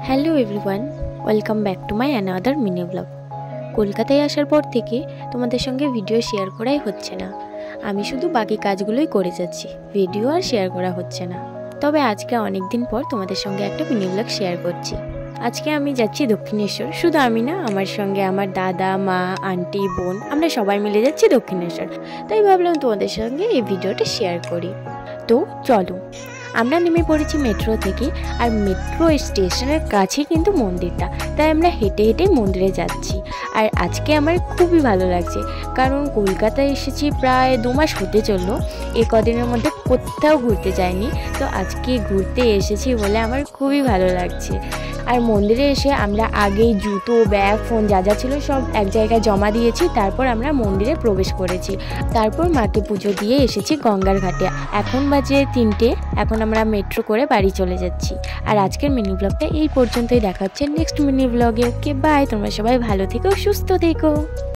Hello everyone, welcome back to my another mini blog. কলকাতায় আসার পর থেকে তোমাদের সঙ্গে ভিডিও শেয়ার করাই হচ্ছে না। আমি শুধু বাকি কাজগুলোই করে যাচ্ছি, ভিডিও আর শেয়ার করা হচ্ছে না। তবে আজকে অনেক দিন পর তোমাদের সঙ্গে একটা মিনি ব্লগ শেয়ার করছি। আজকে আমি যাচ্ছি দক্ষিণেশ্বর। শুধু আমি না, আমার সঙ্গে আমার দাদা, মা, আন্টি, বোন, আমরা সবাই মিলে যাচ্ছি দক্ষিণেশ্বর। তাই ভাবলাম তোমাদের সঙ্গে এই ভিডিওটা শেয়ার করি। তো চলো, আমরা নেমে পড়েছি মেট্রো থেকে, আর মেট্রো স্টেশনের কাছে কিন্তু মন্দিরটা, তাই আমরা হেঁটে হেঁটে মন্দিরে যাচ্ছি। আর আজকে আমার খুবই ভালো লাগছে, কারণ কলকাতায় এসেছি প্রায় 2 মাস হতে চললো। এই কদিনের মধ্যে কোথাও ঘুরতে যাইনি, তো আজকে ঘুরতে এসেছি বলে আমার খুবই ভালো লাগছে। আর মন্দিরে এসে আমরা আগেই জুতো, ব্যাগ, ফোন যা যা ছিল সব এক জায়গায় জমা দিয়েছি। তারপর আমরা মন্দিরে প্রবেশ করেছি। তারপর মাকে পুজো দিয়ে এসেছি গঙ্গার ঘাটে। এখন বাজে 3টে। এখন আমরা মেট্রো করে বাড়ি চলে যাচ্ছি। আর আজকের মিনি ব্লগটা এই পর্যন্তই। দেখা হচ্ছে নেক্সট মিনি ব্লগে। ওকে বাই, তোমরা সবাই ভালো থেকো, সুস্থ থেকো।